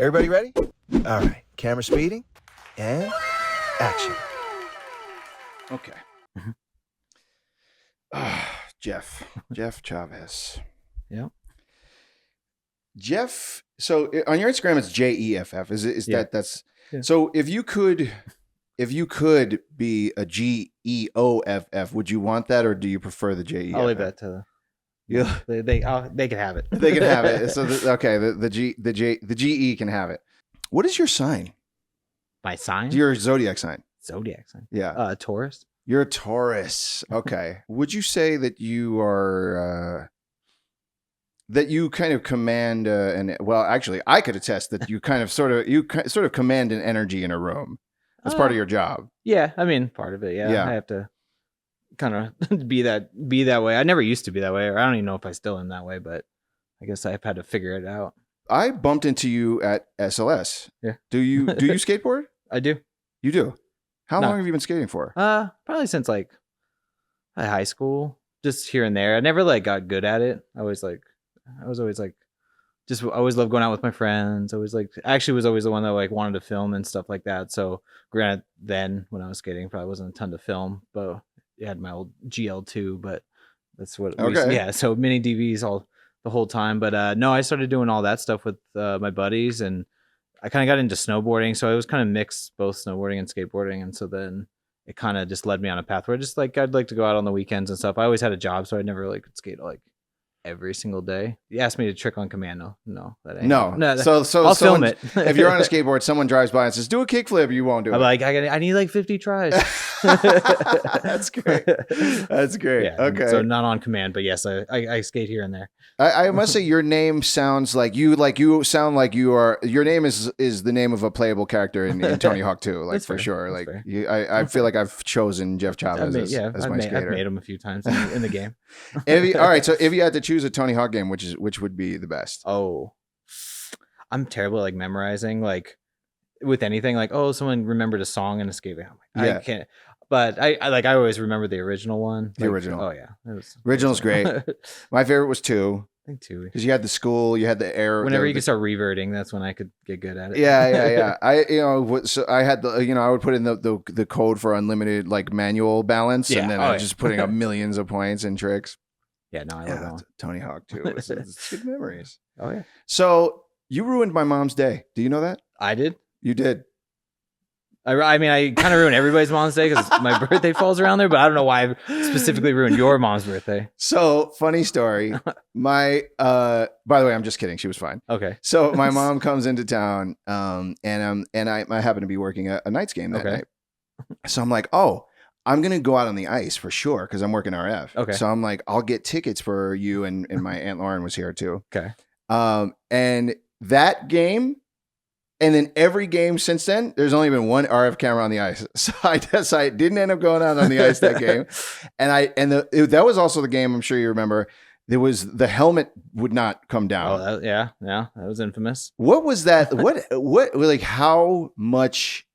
Everybody ready? All right, camera speeding and action. Okay. Jeff Chaves. Yeah. Jeff. So on your Instagram, it's Jeff. Is Yeah. that's Yeah. so? If you could be a Geoff, would you want that, or do you prefer the Jeff? I'll leave that to. Yeah. They can have it. They can have it. So the GE can have it. What is your sign? My sign? Your zodiac sign. Zodiac sign. Yeah. Taurus. You're a Taurus. Okay. Would you say that you are that you kind of command well, actually, I could attest that you sort of command an energy in a room. That's part of your job. Yeah, I mean, part of it. Yeah. I have to kind of be that way. I never used to be that way, or I don't even know if I still am that way, but I guess I've had to figure it out. I bumped into you at SLS. Yeah. Do you skateboard? I do. You do. How No. long have you been skating for? Probably since like high school, just here and there. I never like got good at it. I was always like, just always loved going out with my friends. I was always the one that like wanted to film and stuff like that. So granted, then when I was skating, probably wasn't a ton to film, but I had my old GL2, but that's what. Okay. So mini DVs the whole time. But no, I started doing all that stuff with my buddies, and I kind of got into snowboarding. So I was kind of mixed both snowboarding and skateboarding, and so then it kind of just led me on a path where just like I'd like to go out on the weekends and stuff. I always had a job, so I never like could skate like every single day. You asked me to trick on command. No, that ain't. No. So I'll film it. If you're on a skateboard, someone drives by and says, "Do a kickflip," you won't do it. I'm like, I need like 50 tries. That's great. That's great. Yeah, okay. So not on command, but yes, I skate here and there. I must say your name sounds like you sound like you are. Your name is the name of a playable character in Tony Hawk 2, like That's for fair. sure. That's Like fair. I feel like I've chosen Jeff Chaves as my skater. I've made them a few times in the game. All right, so if you had to choose a Tony Hawk game, which would be the best? Oh, I'm terrible at like memorizing, like with anything. Like, oh, someone remembered a song in a skate. I'm like, I can't. But I always remember the original one. The original. Oh yeah, Original's great. My favorite was 2. I think 2. Because you had the school, you had the air. Whenever you could start reverting, that's when I could get good at it. Yeah. I had I would put in the code for unlimited like manual balance, and then I was just putting up millions of points and tricks. Yeah, no, I love that one. Tony Hawk 2. It's good memories. Oh yeah. So you ruined my mom's day. Do you know that? I did. You did. I mean, I kind of ruined everybody's mom's day because my birthday falls around there, but I don't know why I specifically ruined your mom's birthday. So funny story. By the way, I'm just kidding. She was fine. Okay. So my mom comes into town, and I happen to be working a Knights game that night. So I'm like, oh, I'm gonna go out on the ice for sure because I'm working RF. Okay. So I'm like, I'll get tickets for you, and my Aunt Lauren was here too. Okay. And that game. And then every game since then, there's only been one RF camera on the ice. So I didn't end up going out on the ice that game. And that was also the game, I'm sure you remember, there was the helmet would not come down. Oh, yeah. That was infamous. What was that? What like how much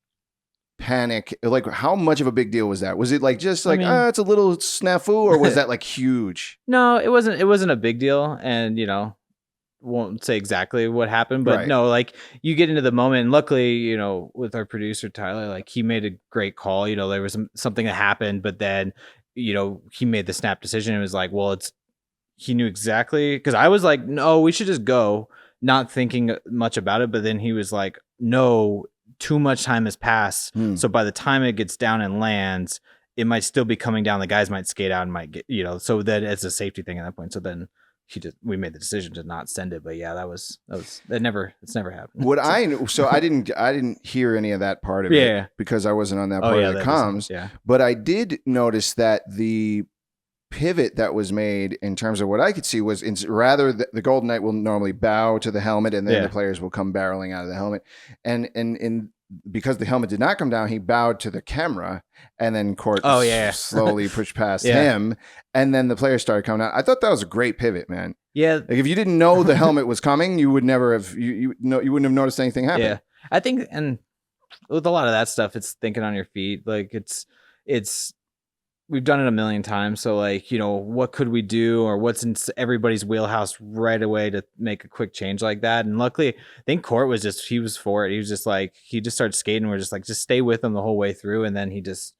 panic, like how much of a big deal was that? Was it like just like, it's a little snafu, or was that like huge? No, it wasn't a big deal. And, won't say exactly what happened, but no, like you get into the moment, and luckily, with our producer Tyler, like he made a great call. There was something that happened, but then he made the snap decision. It was like, well, he knew exactly, because I was like, no, we should just go, not thinking much about it. But then he was like, no, too much time has passed, so by the time it gets down and lands, it might still be coming down. The guys might skate out and might get, so that it's a safety thing at that point. So then we made the decision to not send it. But yeah, it's never happened. I didn't hear any of that part of it because I wasn't on that part of the comms. Yeah. But I did notice that the pivot that was made in terms of what I could see was rather the Golden Knight will normally bow to the helmet, and then the players will come barreling out of the helmet. And because the helmet did not come down, he bowed to the camera, and then Court slowly pushed past him, and then the players started coming out. I thought that was a great pivot, man. Yeah, like if you didn't know the helmet was coming, you would never have you wouldn't have noticed anything happen. Yeah, I think, and with a lot of that stuff, it's thinking on your feet. Like it's we've done it a million times. So like, what could we do, or what's in everybody's wheelhouse right away to make a quick change like that? And luckily, I think Court he was for it. He was just like, he just started skating. We're just like, just stay with him the whole way through. And then he just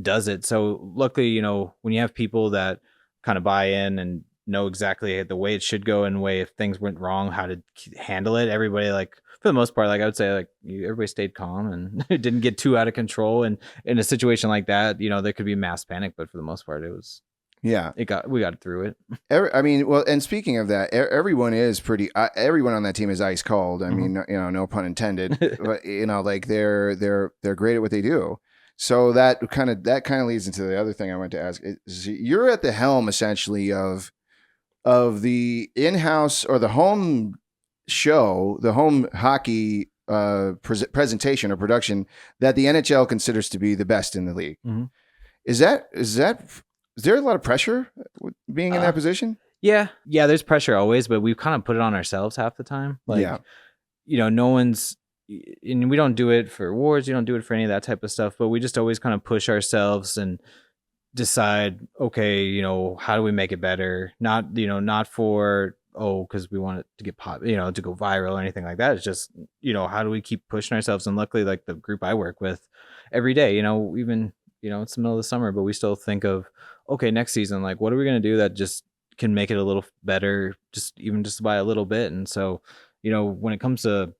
does it. So luckily, when you have people that kind of buy in and know exactly the way it should go, and way if things went wrong, how to handle it, everybody, like, for the most part, like I would say, like, everybody stayed calm and it didn't get too out of control. And in a situation like that, there could be mass panic, but for the most part, we got through it. I mean, well, and speaking of that, everyone is everyone on that team is ice cold. I mean, no pun intended, but like they're great at what they do. So that kind of leads into the other thing I wanted to ask. You're at the helm essentially of the in-house or the home show, the home hockey presentation or production that the NHL considers to be the best in the league. Mm-hmm. Is there a lot of pressure being in that position? Yeah, there's pressure always, but we've kind of put it on ourselves half the time. Like, no one's, and we don't do it for awards, you don't do it for any of that type of stuff, but we just always kind of push ourselves and decide, okay, how do we make it better? Not for, because we want it to get pop, to go viral or anything like that. It's just, how do we keep pushing ourselves? And luckily, like the group I work with every day, even, it's the middle of the summer, but we still think of, okay, next season, like, what are we going to do that just can make it a little better, just by a little bit? And so, when it comes to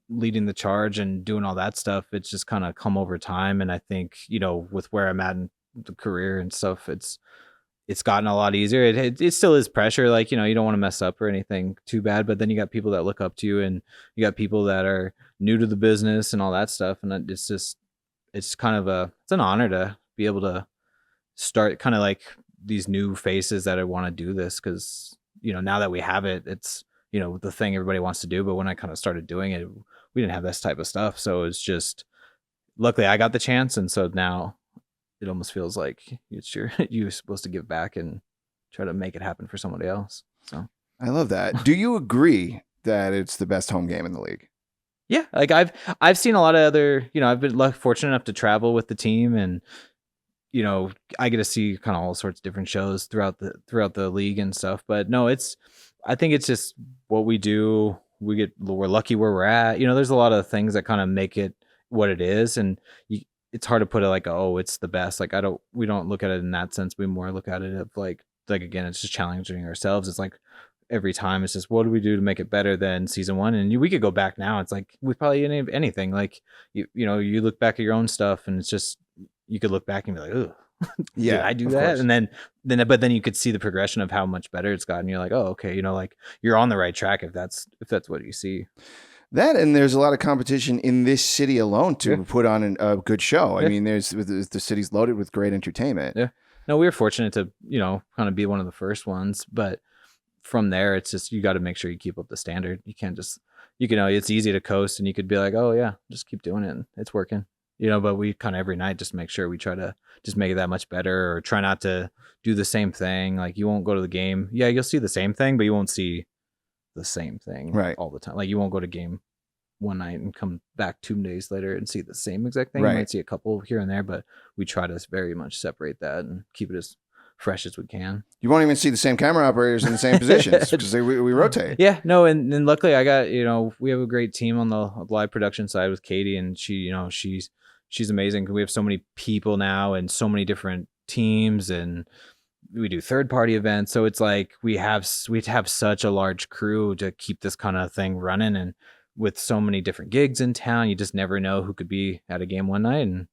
leading the charge and doing all that stuff, it's just kind of come over time. And I think, with where I'm at in the career and stuff, it's gotten a lot easier. It still is pressure. Like, you don't want to mess up or anything too bad, but then you got people that look up to you, and you got people that are new to the business and all that stuff. And it's kind of it's an honor to be able to start kind of like these new faces that I want to do this. Cause now that we have it, it's, the thing everybody wants to do. But when I kind of started doing it, we didn't have this type of stuff. So it's just, luckily I got the chance. And so now it almost feels like you're supposed to give back and try to make it happen for somebody else. So I love that. Do you agree that it's the best home game in the league? Yeah. Like I've seen a lot of other, I've been fortunate enough to travel with the team, and, I get to see kind of all sorts of different shows throughout the league and stuff. But no, I think it's just what we do. We're lucky where we're at. There's a lot of things that kind of make it what it is. And it's hard to put it like, oh, it's the best. Like we don't look at it in that sense. We more look at it of like, again, it's just challenging ourselves. It's like every time it's just, what do we do to make it better than season one? And we could go back now. It's like, we probably didn't have anything. Like, you look back at your own stuff, and it's just, you could look back and be like, oh, yeah, did I do that? Course. And then you could see the progression of how much better it's gotten. You're like, oh, okay. Like you're on the right track if that's what you see. That, and there's a lot of competition in this city alone to put on a good show. I mean, the city's loaded with great entertainment. Yeah. No, we were fortunate to, kind of be one of the first ones, but from there, it's just, you got to make sure you keep up the standard. You can't just, it's easy to coast, and you could be like, oh yeah, just keep doing it, and it's working. But we kind of every night just make sure we try to just make it that much better, or try not to do the same thing. Like, you won't go to the game. Yeah, you'll see the same thing, but you won't see the same thing all the time. Like, you won't go to game one night and come back 2 days later and see the same exact thing. You might see a couple here and there, but we try to very much separate that and keep it as fresh as we can. You won't even see the same camera operators in the same positions because we rotate. Yeah, no, and luckily I got, we have a great team on the live production side with Katie, and she, she's amazing. We have so many people now and so many different teams, and we do third-party events. So it's like we have such a large crew to keep this kind of thing running, and with so many different gigs in town, you just never know who could be at a game one night, and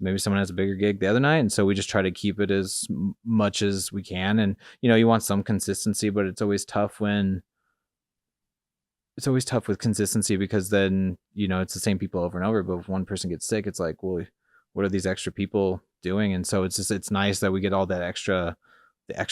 maybe someone has a bigger gig the other night. And so we just try to keep it as much as we can. And, you want some consistency, but it's always tough with consistency, because then, it's the same people over and over. But if one person gets sick, it's like, well, what are these extra people doing? And so it's nice that we get all that extra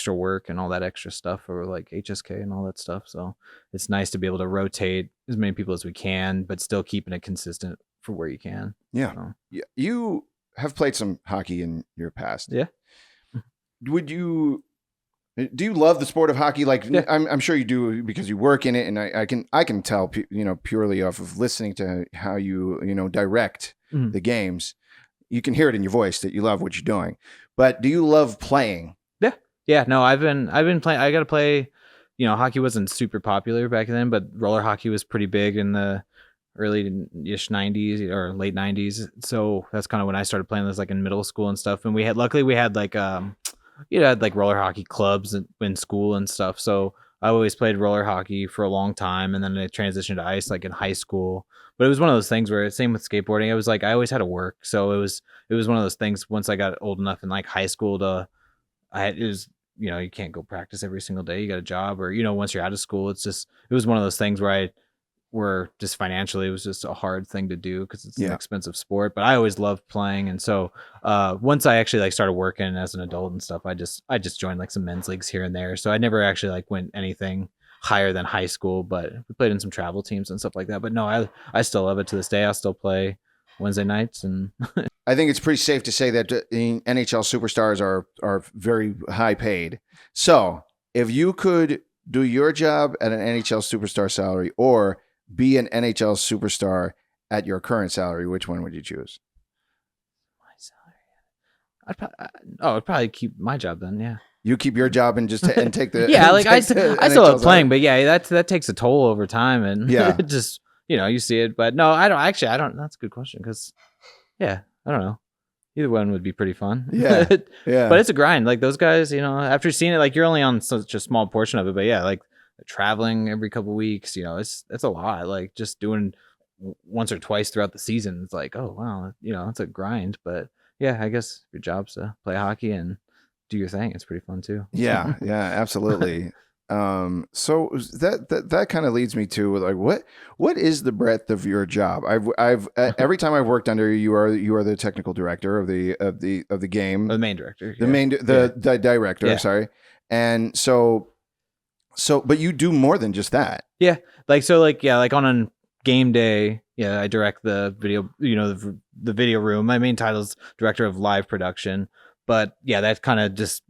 work and all that extra stuff for like HSK and all that stuff. So it's nice to be able to rotate as many people as we can, but still keeping it consistent for where you can. Yeah. So. Yeah. You have played some hockey in your past. Yeah. Do you love the sport of hockey? Like, yeah. I'm sure you do, because you work in it, and I can tell, purely off of listening to how you direct the games. you can hear it in your voice that you love what you're doing. But do you love playing? Yeah. No, I've been playing. I got to play. Hockey wasn't super popular back then, but roller hockey was pretty big in the early-ish 90s or late 90s. So that's kind of when I started playing this, like in middle school and stuff. And luckily we had like had like roller hockey clubs in school and stuff. So I always played roller hockey for a long time, and then I transitioned to ice like in high school. But it was one of those things where, same with skateboarding, it was like I always had to work. So it was one of those things. Once I got old enough in like high school it was, you can't go practice every single day. You got a job, or once you're out of school, it was one of those things where just financially it was just a hard thing to do because it's an expensive sport. But I always loved playing, and so once I actually like started working as an adult and stuff, I just joined like some men's leagues here and there. So I never actually like went anything higher than high school, but we played in some travel teams and stuff like that. But no, I still love it to this day. I'll still play Wednesday nights, and I think it's pretty safe to say that NHL superstars are very high paid. So if you could do your job at an NHL superstar salary or be an NHL superstar at your current salary, which one would you choose? My salary, I'd probably keep my job then. Yeah, you keep your job and just and take the like I still love playing, but yeah, that takes a toll over time, and just you see it. But no, I don't. That's a good question because I don't know. Either one would be pretty fun. Yeah. But it's a grind. Like those guys, after seeing it, like you're only on such a small portion of it. But yeah, like traveling every couple of weeks, it's a lot. Like just doing once or twice throughout the season. It's like, oh wow, it's a grind. But yeah, I guess your job's to play hockey and do your thing. It's pretty fun too. Yeah, absolutely. So that kind of leads me to like what is the breadth of your job? I've every time I've worked under you are the technical director of the game, the main director, the director. Sorry, and so but you do more than just that. Yeah, like on a game day, I direct the video, the video room. My main title is director of live production, but that kind of just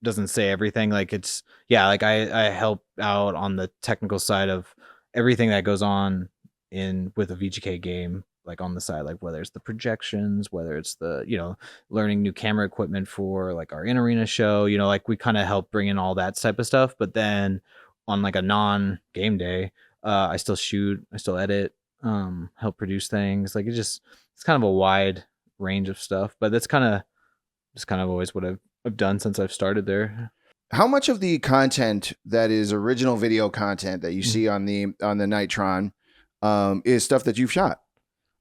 doesn't say everything. Like it's like I help out on the technical side of everything that goes on with a VGK game, like on the side, like whether it's the projections, whether it's the learning new camera equipment for like our in-arena show, like we kind of help bring in all that type of stuff. But then on like a non-game day, I still shoot, I still edit, help produce things. Like it's kind of a wide range of stuff, but that's kind of always what I've done since I've started there. How much of the content that is original video content that you see on the Nitron is stuff that you've shot?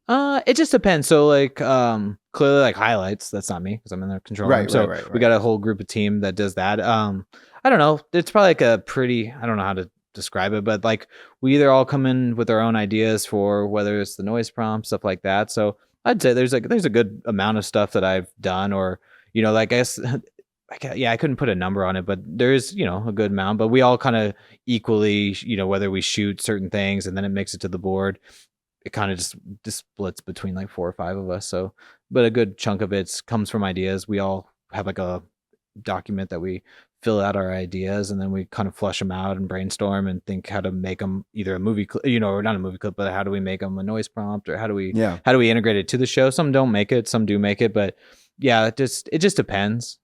It just depends. So like clearly like highlights, that's not me because I'm in the control room. So we got a whole group of team that does that. I don't know. It's probably like I don't know how to describe it, but like we either all come in with our own ideas for whether it's the noise prompt, stuff like that. So I'd say there's a good amount of stuff that I've done, or like I guess I couldn't put a number on it, but there's a good amount. But we all kind of equally, whether we shoot certain things and then it makes it to the board, it kind of just splits between like 4 or 5 of us. So, but a good chunk of it comes from ideas. We all have like a document that we fill out our ideas, and then we kind of flush them out and brainstorm and think how to make them either a movie clip, or not a movie clip, but how do we make them a noise prompt, or how do we integrate it to the show? Some don't make it, some do make it, but yeah, it just depends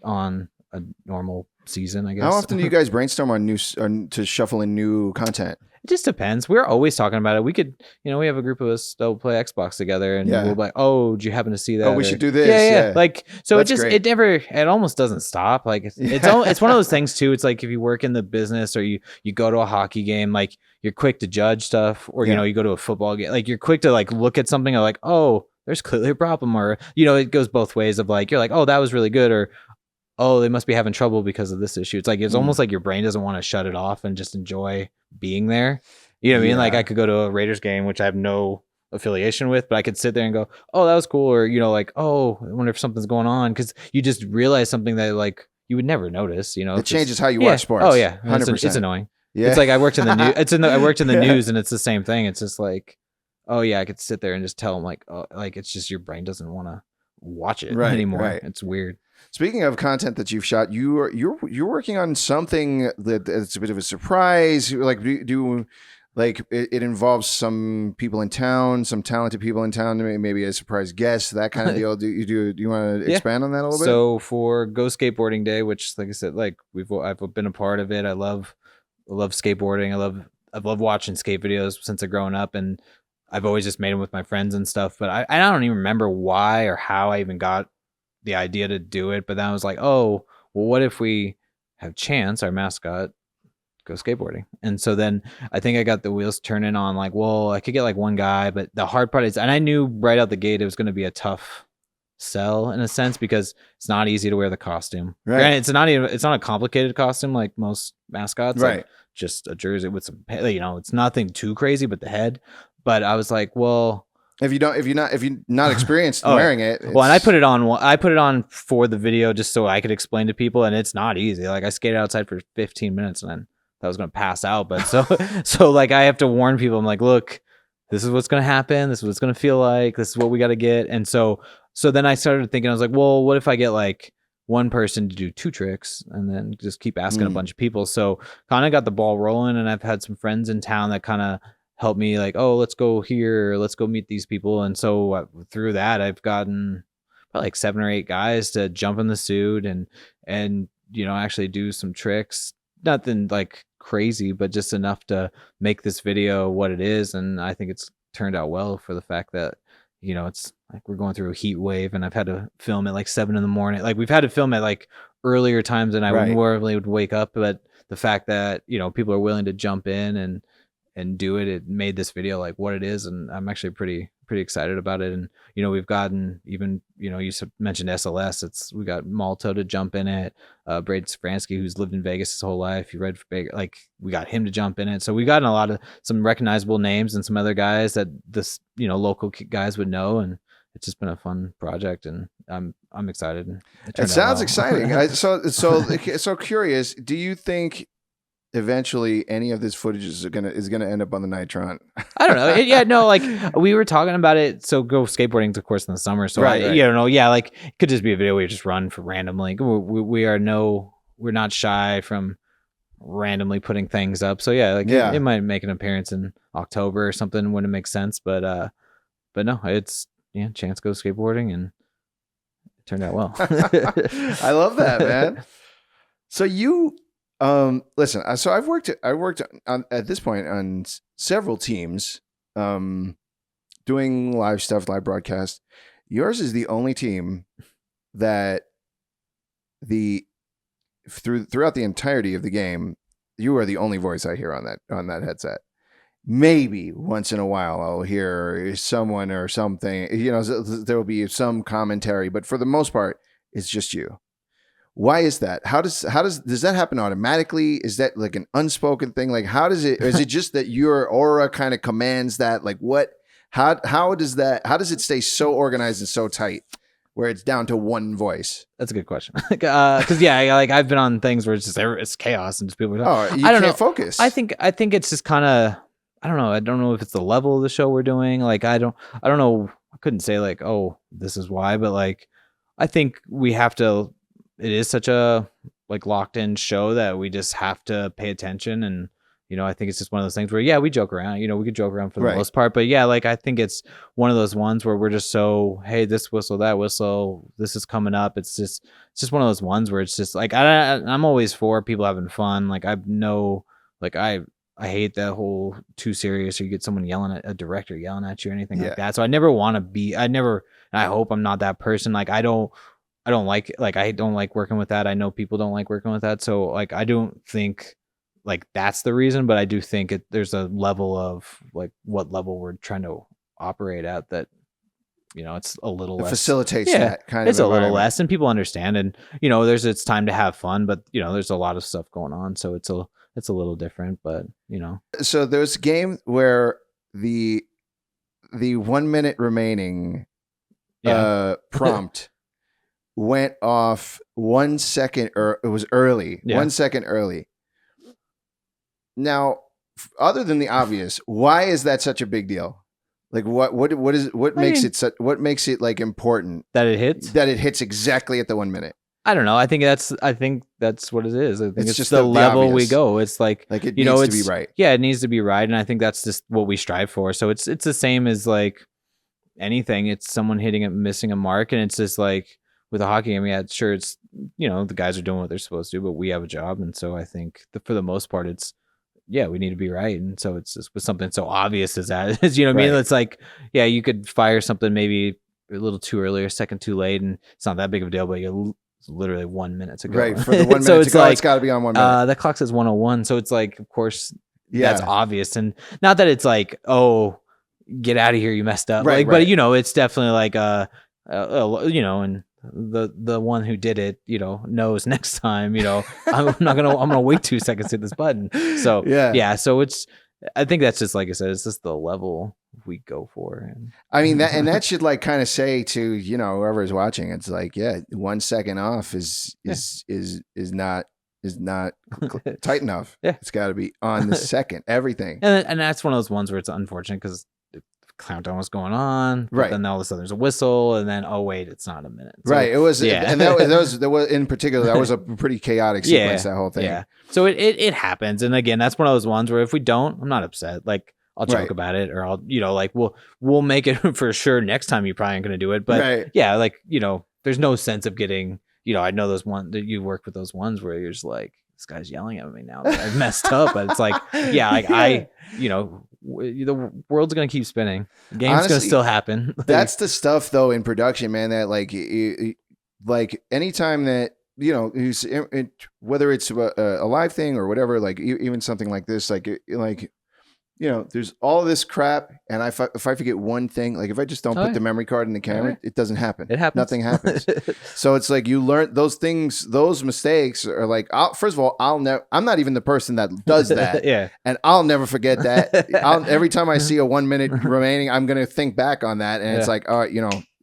on a normal season, I guess. How often do you guys brainstorm on to shuffle in new content? It just depends. We're always talking about it. We could, we have a group of us that will play Xbox together, and we'll be like, oh, did you happen to see that? Oh, we should do this. Yeah. Like, so it almost doesn't stop. Like it's one of those things too. It's like if you work in the business or you go to a hockey game, like you're quick to judge stuff, or, you go to a football game, like you're quick to like look at something and like, oh, there's clearly a problem, or, it goes both ways of like, you're like, oh, that was really good, or, oh, they must be having trouble because of this issue. It's like, it's almost like your brain doesn't want to shut it off and just enjoy being there. You know what I mean? Like I could go to a Raiders game, which I have no affiliation with, but I could sit there and go, oh, that was cool. Or, like, oh, I wonder if something's going on. Cause you just realize something that like you would never notice, It changes how you watch sports. Oh yeah. 100%. It's annoying. Yeah. It's like I worked in the news. I worked in the news, and it's the same thing. It's just like, oh yeah, I could sit there and just tell them like, oh, like it's just your brain doesn't want to watch it anymore. Right. It's weird. Speaking of content that you've shot, you're working on something that's a bit of a surprise. Like do Like it involves some people in town, some talented people in town, maybe a surprise guest, that kind of deal. Do you want to expand on that a little bit? So for Go Skateboarding Day, which like I said, like I've been a part of it. I love skateboarding. I've loved watching skate videos since I've grown up, and I've always just made them with my friends and stuff. But I don't even remember why or how I even got the idea to do it. But then I was like, oh, well, what if we have Chance, our mascot, go skateboarding? And so then I think I got the wheels turning on like, well, I could get like one guy, but the hard part is, and I knew right out the gate it was going to be a tough sell in a sense because it's not easy to wear the costume. Right. Granted, it's not a complicated costume like most mascots. Right. Like just a jersey with some, it's nothing too crazy, but the head. But I was like, well, if you're not experienced wearing it. Well, and I put it on for the video just so I could explain to people, and it's not easy. Like I skated outside for 15 minutes and then I was going to pass out. But so like I have to warn people. I'm like, look, this is what's going to happen. This is what it's going to feel like. This is what we got to get. And so then I started thinking, I was like, well, what if I get like one person to do 2 tricks and then just keep asking a bunch of people? So kind of got the ball rolling, and I've had some friends in town that kind of helped me like, oh, let's go here. Let's go meet these people. And so through that, I've gotten probably like 7 or 8 guys to jump in the suit and actually do some tricks. Nothing like crazy, but just enough to make this video what it is. And I think it's turned out well for the fact that, it's like we're going through a heat wave and I've had to film at like 7 a.m. Like we've had to film at like earlier times than I normally would wake up. But the fact that, people are willing to jump in and do it made this video like what it is. And I'm actually pretty excited about it. And, we've gotten even, you mentioned SLS. We got Malto to jump in it. Braden Safransky, who's lived in Vegas his whole life. He read for Vegas. Like we got him to jump in it. So we gotten a lot of some recognizable names and some other guys that this, local guys would know. And it's just been a fun project, and I'm excited. It sounds exciting. So curious. Do you think eventually any of this footage is gonna end up on the Nitron? I don't know. Like we were talking about it. So Go Skateboarding, of course, in the summer. So like it could just be a video we just run for randomly. We're not shy from randomly putting things up. So it might make an appearance in October or something when it makes sense. But no, it's Chance Go Skateboarding, and it turned out well. I love that, man. So you. Listen, so I worked on, at this point on several teams, doing live stuff, live broadcast. Yours is the only team that throughout the entirety of the game, you are the only voice I hear on that headset. Maybe once in a while I'll hear someone or something, there will be some commentary, but for the most part, it's just you. Why is that? How does that happen automatically? Is that like an unspoken thing? Like how does it, is it just that your aura kind of commands that? Like how does it stay so organized and so tight where it's down to one voice? That's a good question. Cause I've been on things where it's chaos and just people. I don't know. Focus. I think it's just kind of, I don't know. I don't know if it's the level of the show we're doing. Like, I don't know. I couldn't say like, oh, this is why, but like, I think we have to, it is such a like locked in show that we just have to pay attention. And, I think it's just one of those things where, we joke around, we could joke around for the most part, but like, I think it's one of those ones where we're just so, hey, this whistle, that whistle, this is coming up. It's just one of those ones where it's just like, I'm always for people having fun. Like I hate that whole too serious or you get someone yelling at a director yelling at you or anything like that. So I never want to be, and I hope I'm not that person. Like I don't like working with that. I know people don't like working with that. So like, I don't think like that's the reason, but I do think there's a level of like what level we're trying to operate at that, it's a little less. Facilitates that kind of it's a little less and people understand. And, it's time to have fun, but there's a lot of stuff going on. So it's a little different, but So there's a game where the 1 minute remaining prompt went off 1 second, or it was early, 1 second early. Now, other than the obvious, why is that such a big deal? Like what makes it like important that it hits exactly at the 1 minute? I don't know. I think that's what it is. I think it's just the level we obvious. go. It's like it you needs know, to be right. Yeah, it needs to be right, and I think that's just what we strive for. So it's the same as like anything. It's someone missing a mark, and it's just like with a hockey game. Yeah, sure, it's the guys are doing what they're supposed to do, but we have a job, and so I think for the most part, it's we need to be right, and so it's just with something so obvious as that. What I mean? It's like you could fire something maybe a little too early or a second too late, and it's not that big of a deal, but it's literally 1 minute to go. Right, for the 1 minute to go, it's got to be on 1 minute. The clock says 1:01, so it's like, of course, that's obvious, and not that it's like, oh, get out of here, you messed up, but it's definitely like and the one who did it, knows next time, I'm gonna wait 2 seconds to hit this button. So so I think that's just, like I said, it's just the level we go for. I mean that should like kind of say to whoever's watching, it's like 1 second off is not tight enough. It's got to be on the second, everything. And that's one of those ones where it's unfortunate because the countdown was going on, but then all of a sudden there's a whistle, and then oh wait, it's not a minute. So, it was, and that was in particular, that was a pretty chaotic sequence. That whole thing. Yeah. So it happens, and again, that's one of those ones where if we don't, I'm not upset. Like I'll joke about it, or I'll like we'll make it for sure next time. You probably aren't going to do it, but there's no sense of getting. I know those ones that you work with, those ones where you're just like, this guy's yelling at me now. I've messed up, but it's like, the world's gonna keep spinning. The game's gonna still happen. That's the stuff, though, in production, man. That like anytime that whether it's a live thing or whatever, like even something like this, there's all this crap, and if I forget one thing, like if I just don't put the memory card in the camera, it doesn't happen. It happens. Nothing happens. So it's like you learn those things. Those mistakes are like, first of all, I'm not even the person that does that. And I'll never forget that. Every time I see a 1 minute remaining, I'm gonna think back on that, and it's like, oh,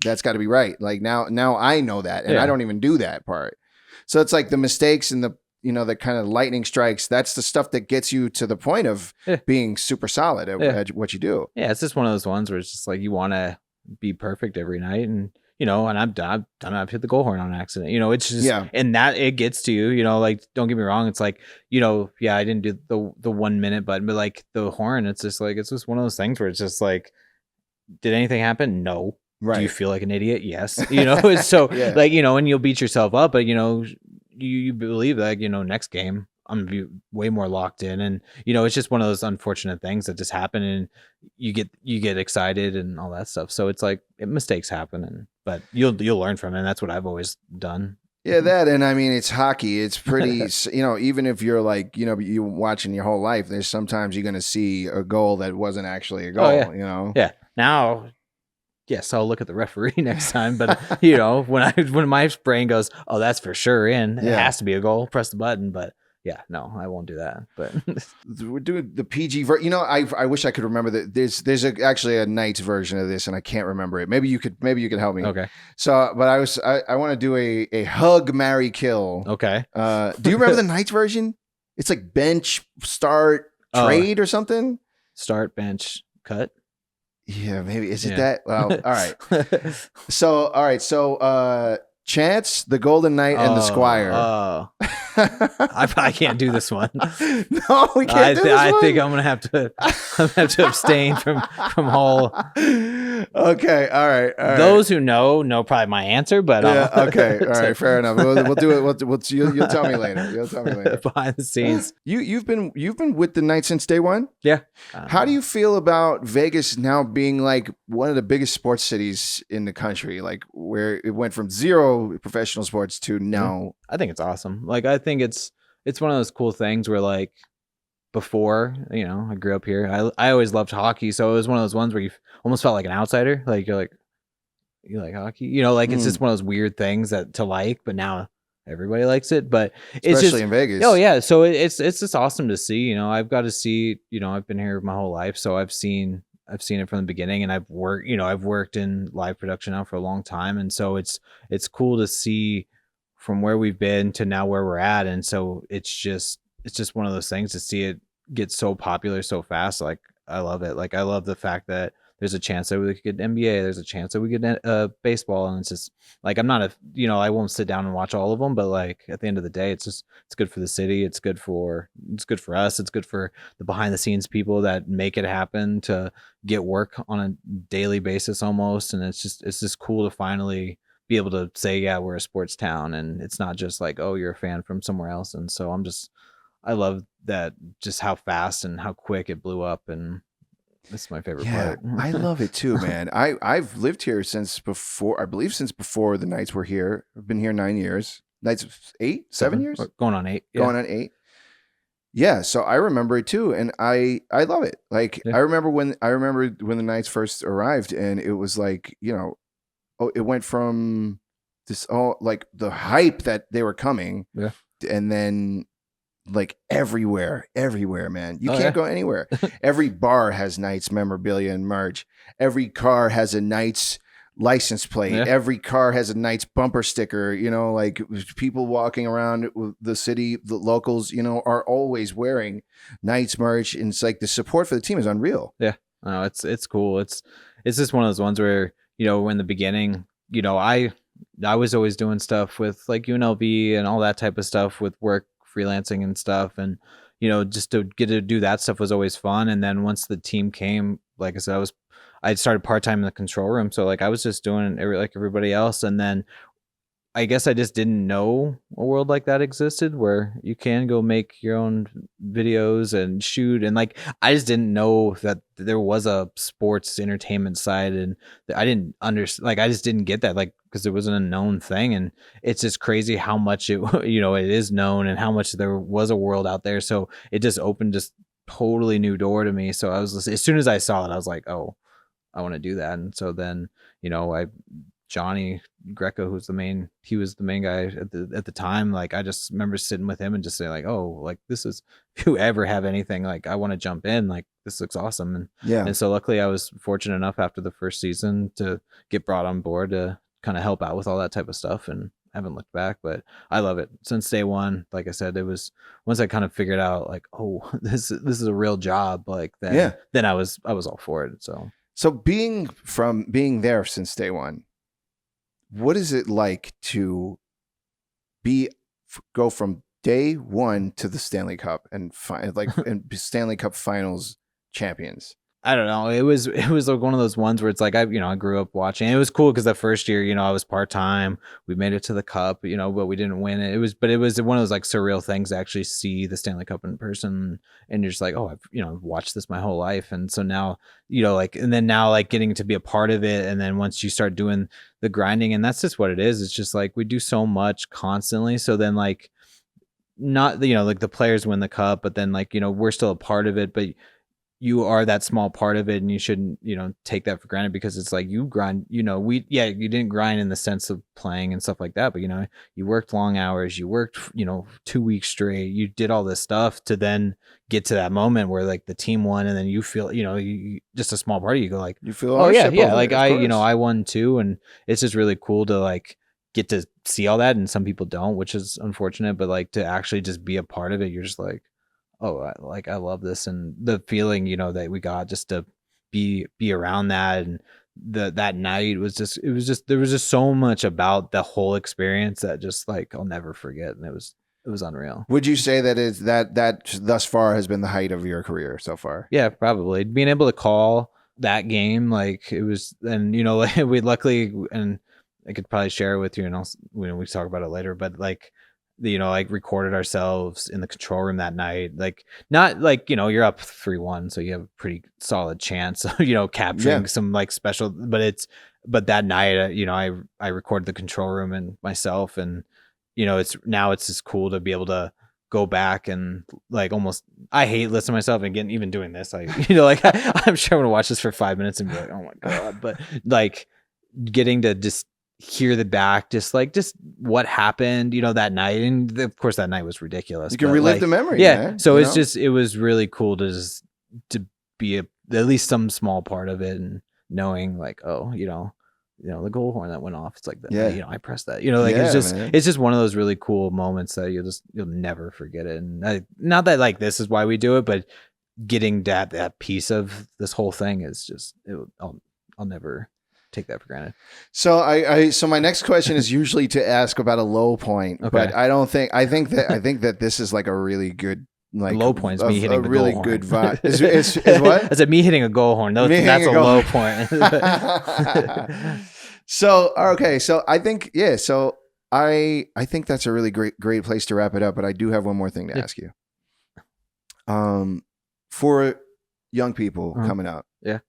that's got to be right. Like now I know that, and I don't even do that part. So it's like the mistakes and the the kind of lightning strikes, that's the stuff that gets you to the point of being super solid at what you do. Yeah, it's just one of those ones where it's just like you want to be perfect every night, and and I've hit the goal horn on accident. It's just and that it gets to you. Like don't get me wrong, it's like I didn't do the 1 minute button, but like the horn, it's just one of those things where it's just like, did anything happen? No. Right. Do you feel like an idiot? Yes. It's so like and you'll beat yourself up, but you believe that next game I'm gonna be way more locked in, and it's just one of those unfortunate things that just happen, and you get excited and all that stuff. So it's like mistakes happen, but you'll learn from it, and that's what I've always done. Yeah, that, and I mean it's hockey. It's pretty even if you're like you watching your whole life, there's sometimes you're gonna see a goal that wasn't actually a goal. Yeah. Now. Yes, I'll look at the referee next time. But when my brain goes, oh, that's for sure in. It has to be a goal. Press the button. But no, I won't do that. But we're doing the PG version. I wish I could remember that. There's actually a Knights version of this, and I can't remember it. Maybe you could help me. Okay. So, but I want to do a hug, marry, kill. Okay. Do you remember the Knights version? It's like bench, start, trade, or something. Start, bench, cut. Yeah, maybe. Is it that? Well, all right. So, Chance, the Golden Knight, and the Squire. I can't do this one. No, we can't do this one. I think I'm gonna have to abstain from all. Okay, all right. Those who know probably my answer, but okay, all right, fair enough. We'll do it. You'll tell me later. Behind the scenes. You've been with the Knights since day one. Yeah. How do you feel about Vegas now being like one of the biggest sports cities in the country? Like where it went from zero professional sports to now. I think it's awesome. Like I think it's one of those cool things where like before, I grew up here. I always loved hockey, so it was one of those ones where you almost felt like an outsider. Like you like hockey, it's just one of those weird things that to like, but now everybody likes it. But it's especially in Vegas. Oh yeah, so it's just awesome to see. I've got to see. I've been here my whole life, so I've seen it from the beginning, and I've worked in live production now for a long time, and so it's cool to see from where we've been to now where we're at, and so it's just one of those things to see it get so popular so fast. Like I love it. Like I love the fact that there's a chance that we could get NBA, there's a chance that we get baseball, and it's just like, I'm not I won't sit down and watch all of them, but like at the end of the day, it's good for the city, it's good for us, it's good for the behind the scenes people that make it happen to get work on a daily basis almost, and it's just cool to finally be able to say, yeah, we're a sports town, and it's not just like, oh, you're a fan from somewhere else. And so I love that, just how fast and how quick it blew up, and that's my favorite part. I love it too, man. I've lived here since before the Knights were here. I've been here 9 years. Knights 7 years? Going on 8. Yeah. Going on 8. Yeah, so I remember it too, and I love it. Like I remember when the Knights first arrived, and it was like, it went from this like the hype that they were coming, and then like everywhere, man. You can't go anywhere. Every bar has Knights memorabilia and merch. Every car has a Knights license plate. Yeah. Every car has a Knights bumper sticker. Like people walking around the city, the locals, are always wearing Knights merch, and it's like the support for the team is unreal. Yeah, no, it's cool. It's just one of those ones where, in the beginning, I was always doing stuff with like UNLV and all that type of stuff with work, freelancing and stuff. And, just to get to do that stuff was always fun. And then once the team came, like I said, I started part-time in the control room. So like I was just doing like everybody else. And then I guess I just didn't know a world like that existed where you can go make your own videos and shoot. And like, I just didn't know that there was a sports entertainment side, and I didn't understand, like, I just didn't get that, like, because it was an unknown thing. And it's just crazy how much it, it is known, and how much there was a world out there. So it just opened just totally new door to me. So I was, as soon as I saw it, I was like, oh, I want to do that. And so then, Johnny Greco, he was the main guy at the time. Like, I just remember sitting with him and just saying like, oh, like, this is, if you ever have anything, like, I want to jump in, like, this looks awesome. And so luckily I was fortunate enough after the first season to get brought on board to kind of help out with all that type of stuff, and I haven't looked back. But I love it since day one. Like I said, it was, once I kind of figured out like, oh, this is a real job, like that, then I was all for it. So being there since day one, what is it like to go from day one to the Stanley Cup and and Stanley Cup Finals champions? I don't know. It was like one of those ones where it's like, I grew up watching. It was cool because the first year, I was part-time. We made it to the Cup, but we didn't win it. It was one of those like surreal things to actually see the Stanley Cup in person, and you're just like, oh, I've watched this my whole life. And so now, and then now like getting to be a part of it, and then once you start doing the grinding, and that's just what it is. It's just like we do so much constantly. So then like, not like the players win the Cup, but then like we're still a part of it, but you are that small part of it, and you shouldn't, take that for granted, because it's like you grind, you didn't grind in the sense of playing and stuff like that, but you worked long hours, you worked, 2 weeks straight, you did all this stuff to then get to that moment where like the team won, and then you feel, you just a small part of you go like, you feel, oh yeah, like I won too. And it's just really cool to like get to see all that. And some people don't, which is unfortunate, but like to actually just be a part of it, you're just like, oh, I love this. And the feeling, that we got just to be around that, and that night was just, there was just so much about the whole experience that just like, I'll never forget. And it was unreal. Would you say that thus far has been the height of your career so far? Yeah, probably. Being able to call that game, like it was, and we luckily, and I could probably share it with you, and we talk about it later, but like, like recorded ourselves in the control room that night. Like, not like, you're up 3-1, so you have a pretty solid chance of, capturing some like special, but that night, I recorded the control room and myself, and, it's just cool to be able to go back and like almost, I hate listening to myself, and again, even doing this, I'm sure I'm going to watch this for 5 minutes and be like, oh my God, but like getting to just hear the back, just what happened, that night. And of course that night was ridiculous. You can relive the memory. Yeah. Man, so it was really cool to be at least some small part of it, and knowing like, oh, the goal horn that went off, it's like, I pressed that, it's just one of those really cool moments that you'll never forget it. And not that like this is why we do it, but getting that piece of this whole thing is just, I'll never take that for granted. So so my next question is usually to ask about a low point, Okay. but I think that this is like a really good, like, low point is me hitting the really goal good horn. vibe. Is what? I said me hitting a goal horn. No, that's a low point. So okay, so I think so I think that's a really great place to wrap it up. But I do have one more thing to ask you. For young people coming up,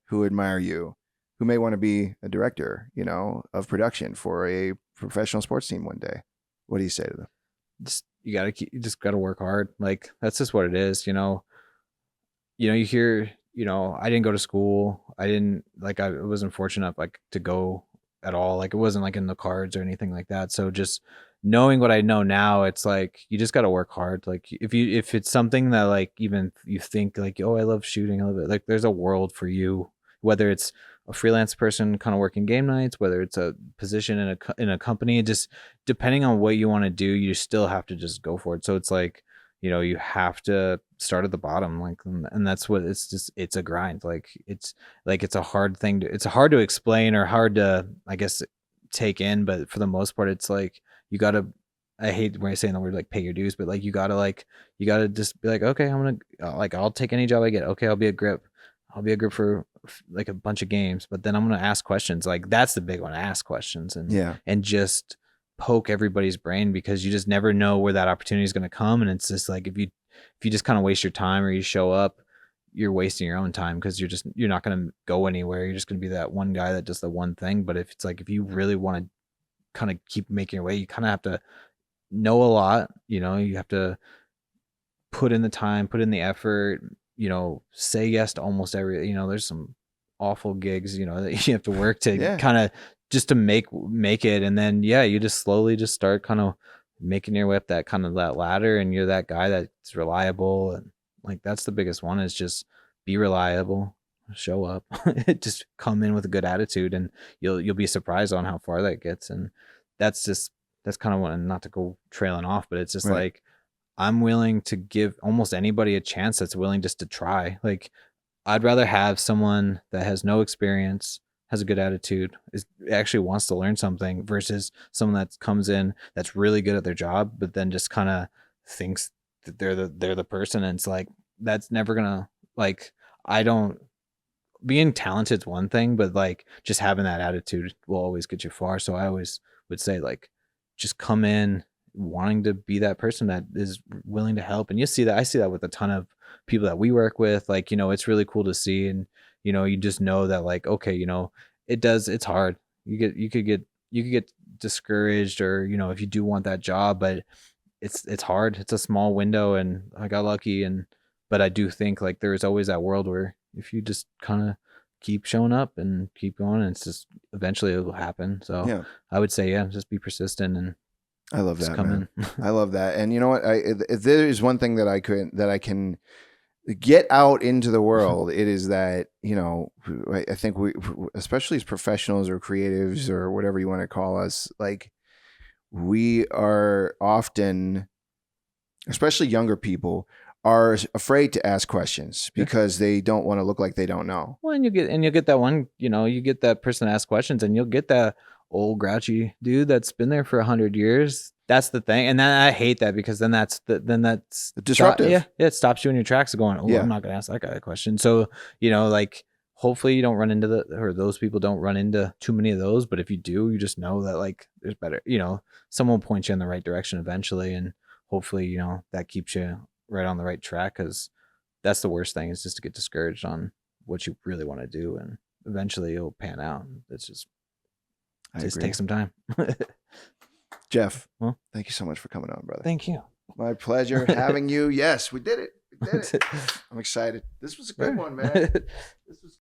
who admire you, who may want to be a director, of production for a professional sports team one day, what do you say to them? You just gotta work hard. Like, that's just what it is. You hear, I didn't go to school. I wasn't fortunate like to go at all. Like, it wasn't like in the cards or anything like that. So just knowing what I know now, it's like, you just got to work hard. Like, if it's something that, like, even you think like, oh, I love shooting, I love it. Like, there's a world for you, whether it's a freelance person kind of working game nights, whether it's a position in a company, just depending on what you want to do, you still have to just go for it. So it's like, you have to start at the bottom, like, and that's what it's a grind. Like, it's a hard thing it's hard to explain or hard to, I guess, take in, but for the most part, it's like, you gotta, I hate when I say the word like pay your dues, but like, you gotta just be like, okay, I'm gonna, like, I'll take any job I get. Okay, I'll be a grip for like a bunch of games, but then I'm gonna ask questions. Like, that's the big one, ask questions, and just poke everybody's brain, because you just never know where that opportunity is going to come. And it's just like, if you just kind of waste your time, or you show up, you're wasting your own time, because you're not going to go anywhere. You're just going to be that one guy that does the one thing. But if it's like, if you really want to kind of keep making your way, you kind of have to know a lot. You have to put in the time, put in the effort, say yes to almost every, there's some awful gigs, that you have to work to kind of just to make it. And then, you just slowly just start kind of making your way up that ladder, and you're that guy that's reliable. And like, that's the biggest one, is just be reliable, show up, just come in with a good attitude, and you'll be surprised on how far that gets. And that's kind of one, not to go trailing off, but it's just like, I'm willing to give almost anybody a chance that's willing just to try. Like, I'd rather have someone that has no experience, has a good attitude, actually wants to learn something, versus someone that comes in that's really good at their job, but then just kind of thinks that they're the person. And it's like, that's never gonna, like, being talented is one thing, but like, just having that attitude will always get you far. So I always would say, like, just come in wanting to be that person that is willing to help. And I see that with a ton of people that we work with. Like, it's really cool to see. And, you just know that, like, okay, it's hard. You could get discouraged, or, if you do want that job, but it's hard. It's a small window, and I got lucky. But I do think, like, there is always that world where if you just kind of keep showing up and keep going, and it's just, eventually it will happen. So I would say, just be persistent, and I love that, man. I love that. And you know what? If there is one thing that I can get out into the world, it is that, I think we, especially as professionals or creatives or whatever you want to call us, like, we are often, especially younger people, are afraid to ask questions because they don't want to look like they don't know. Well, and you'll get that one, you get that person to ask questions, and you'll get that old grouchy dude that's been there for 100 years. That's the thing. And then I hate that, because then that's disruptive. It stops you in your tracks of going, I'm not going to ask that guy a question. So, like, hopefully you don't run into or those people don't run into too many of those. But if you do, you just know that, like, there's better, someone will point you in the right direction eventually. And hopefully, that keeps you right on the right track, because that's the worst thing, is just to get discouraged on what you really want to do. And eventually it'll pan out. It's just take some time. Jeff, thank you so much for coming on, brother. Thank you. My pleasure having you. Yes, we did it. I'm excited. This was a good one, man. This was